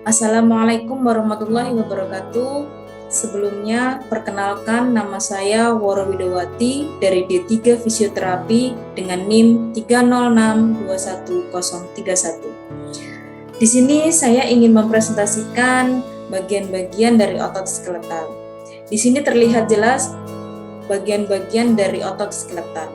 Assalamualaikum warahmatullahi wabarakatuh. Sebelumnya, perkenalkan nama saya Woro Widowati dari D3 Fisioterapi dengan NIM 3062131. Di sini saya ingin mempresentasikan bagian-bagian dari otot skeletal. Di sini terlihat jelas bagian-bagian dari otot skeletal.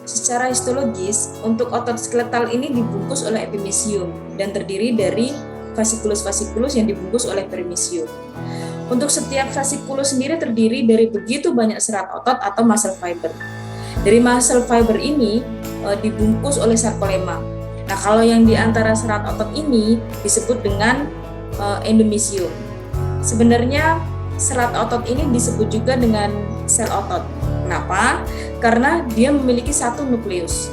Secara histologis, untuk otot skeletal ini dibungkus oleh epimysium dan terdiri dari vasikulus-vasikulus yang dibungkus oleh perimysium. Untuk setiap vasikulus sendiri terdiri dari begitu banyak serat otot atau muscle fiber. Dari muscle fiber ini dibungkus oleh sarkolema. Nah, kalau yang di antara serat otot ini disebut dengan endomysium. Sebenarnya serat otot ini disebut juga dengan sel otot. Kenapa? Karena dia memiliki satu nukleus.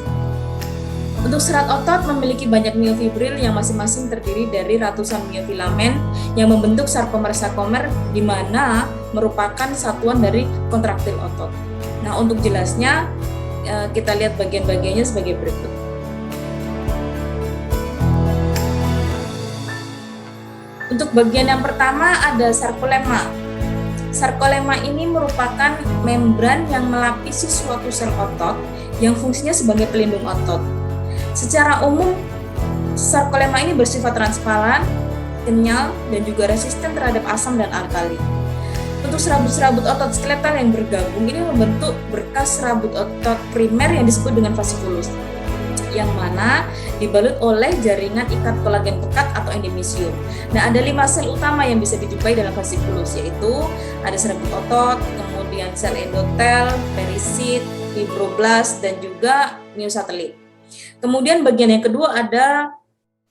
Untuk serat otot memiliki banyak miofibril yang masing-masing terdiri dari ratusan miofilamen yang membentuk sarkomer-sarkomer di mana merupakan satuan dari kontraktil otot. Nah, untuk jelasnya kita lihat bagian-bagiannya sebagai berikut. Untuk bagian yang pertama ada sarkolema. Sarkolema ini merupakan membran yang melapisi suatu sel otot yang fungsinya sebagai pelindung otot. Secara umum, sarkolema ini bersifat transparan, kenyal, dan juga resisten terhadap asam dan alkali. Untuk serabut-serabut otot skeletal yang bergabung ini membentuk berkas serabut otot primer yang disebut dengan vasikulus, yang mana dibalut oleh jaringan ikat kolagen pekat atau endomysium. Nah, ada 5 sel utama yang bisa dijumpai dalam vasikulus, yaitu ada serabut otot, kemudian sel endotel, perisit, fibroblast, dan juga miosatelit. Kemudian bagian yang kedua ada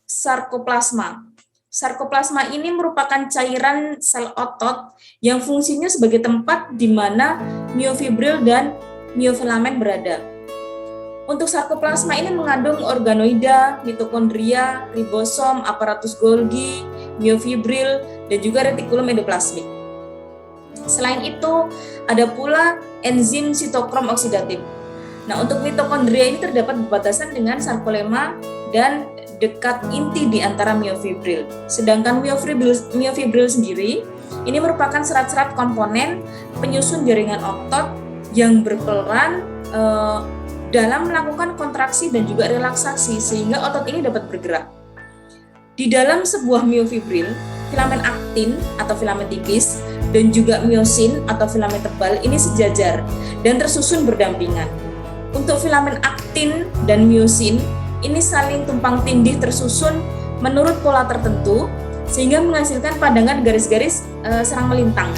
sarkoplasma. Sarkoplasma ini merupakan cairan sel otot yang fungsinya sebagai tempat di mana miofibril dan miofilamen berada. Untuk sarkoplasma ini mengandung organoida, mitokondria, ribosom, aparatus Golgi, miofibril, dan juga retikulum endoplasmik. Selain itu, ada pula enzim sitokrom oksidatif. Nah, untuk mitokondria ini terdapat berbatasan dengan sarkolema dan dekat inti di antara miofibril. Sedangkan miofibril sendiri ini merupakan serat-serat komponen penyusun jaringan otot yang berperan dalam melakukan kontraksi dan juga relaksasi sehingga otot ini dapat bergerak. Di dalam sebuah miofibril, filamen aktin atau filamen tipis dan juga miosin atau filamen tebal ini sejajar dan tersusun berdampingan. Untuk filamen aktin dan miosin ini saling tumpang tindih tersusun menurut pola tertentu sehingga menghasilkan pandangan garis-garis serang melintang.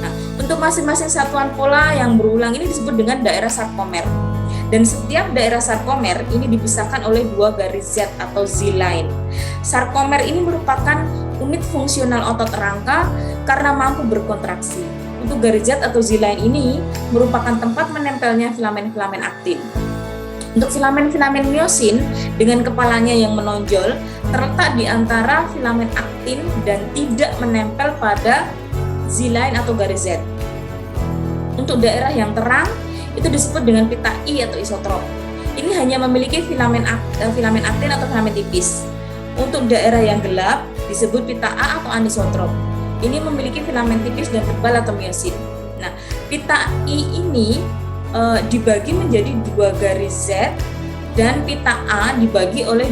Nah, untuk masing-masing satuan pola yang berulang ini disebut dengan daerah sarkomer. Dan setiap daerah sarkomer ini dipisahkan oleh 2 garis Z atau Z-line. Sarkomer ini merupakan unit fungsional otot rangka karena mampu berkontraksi. Untuk garis Z atau Z-line ini merupakan tempat menempelnya filamen-filamen aktin. Untuk filamen-filamen miosin dengan kepalanya yang menonjol terletak di antara filamen aktin dan tidak menempel pada Z-line atau garis Z. Untuk daerah yang terang itu disebut dengan pita I atau isotrop. Ini hanya memiliki filamen aktin atau filamen tipis. Untuk daerah yang gelap disebut pita A atau anisotrop. Ini memiliki filamen tipis dan tebal atau miosin. Nah, pita I ini dibagi menjadi 2 garis Z dan pita A dibagi oleh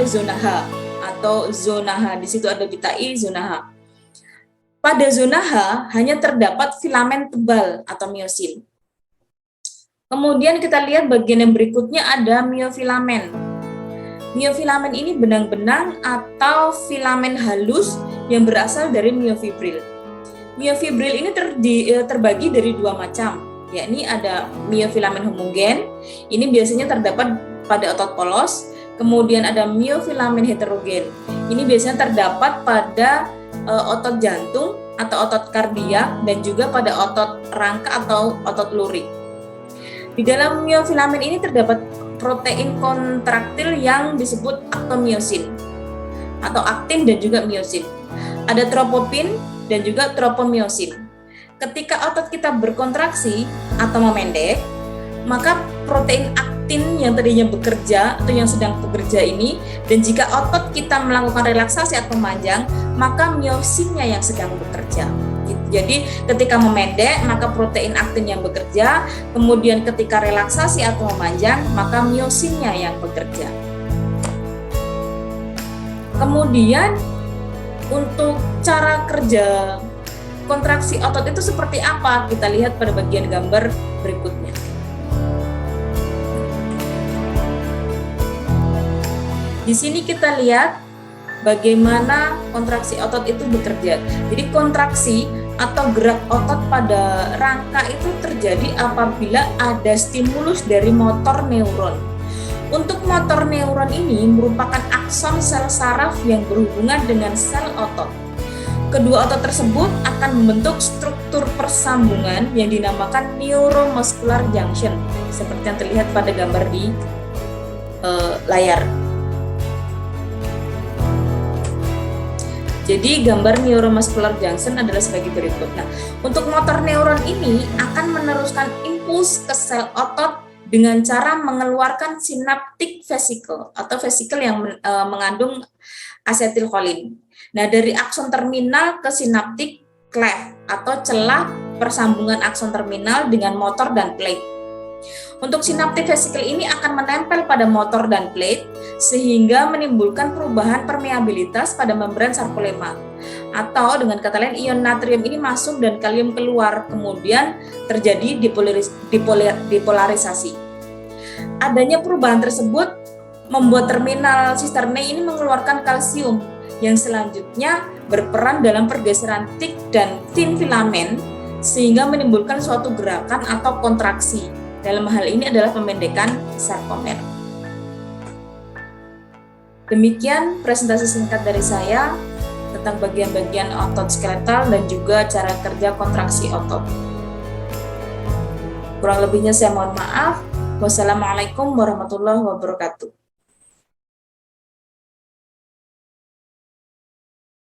zona H atau zona H. Di situ ada pita I, zona H. Pada zona H hanya terdapat filamen tebal atau miosin. Kemudian kita lihat bagian yang berikutnya ada miofilamen. Miofilamen ini benang-benang atau filamen halus yang berasal dari miofibril. Miofibril ini terbagi dari 2 macam, yakni ada miofilamen homogen, ini biasanya terdapat pada otot polos, kemudian ada miofilamen heterogen, ini biasanya terdapat pada otot jantung atau otot kardiak dan juga pada otot rangka atau otot lurik. Di dalam miofilamen ini terdapat protein kontraktil yang disebut aktomiosin atau aktin dan juga miosin. Ada tropopin dan juga tropomiosin. Ketika otot kita berkontraksi atau memendek, maka protein aktin yang tadinya bekerja atau yang sedang bekerja ini, dan jika otot kita melakukan relaksasi atau memanjang, maka miosinnya yang sedang bekerja. Jadi ketika memendek, maka protein aktin yang bekerja, kemudian ketika relaksasi atau memanjang, maka miosinnya yang bekerja. Kemudian untuk cara kerja kontraksi otot itu seperti apa? Kita lihat pada bagian gambar berikutnya. Di sini kita lihat bagaimana kontraksi otot itu bekerja. Jadi kontraksi atau gerak otot pada rangka itu terjadi apabila ada stimulus dari motor neuron. Untuk motor neuron ini merupakan akson sel saraf yang berhubungan dengan sel otot. Kedua otot tersebut akan membentuk struktur persambungan yang dinamakan neuromuscular junction, seperti yang terlihat pada gambar di layar. Jadi gambar neuromuscular junction adalah sebagai berikut. Nah, untuk motor neuron ini akan meneruskan impuls ke sel otot dengan cara mengeluarkan synaptic vesicle atau vesicle yang mengandung asetilkolin. Nah, dari akson terminal ke synaptic cleft atau celah persambungan akson terminal dengan motor dan plate. Untuk synaptic vesicle ini akan menempel pada motor dan plate sehingga menimbulkan perubahan permeabilitas pada membran sarkolema. Atau dengan kata lain, ion natrium ini masuk dan kalium keluar, kemudian terjadi depolarisasi. Adanya perubahan tersebut membuat terminal sisternae ini mengeluarkan kalsium yang selanjutnya berperan dalam pergeseran thick dan thin filamen sehingga menimbulkan suatu gerakan atau kontraksi. Dalam hal ini adalah pemendekan sarkomer. Demikian presentasi singkat dari saya tentang bagian-bagian otot skeletal dan juga cara kerja kontraksi otot. Kurang lebihnya saya mohon maaf. Wassalamualaikum warahmatullahi wabarakatuh.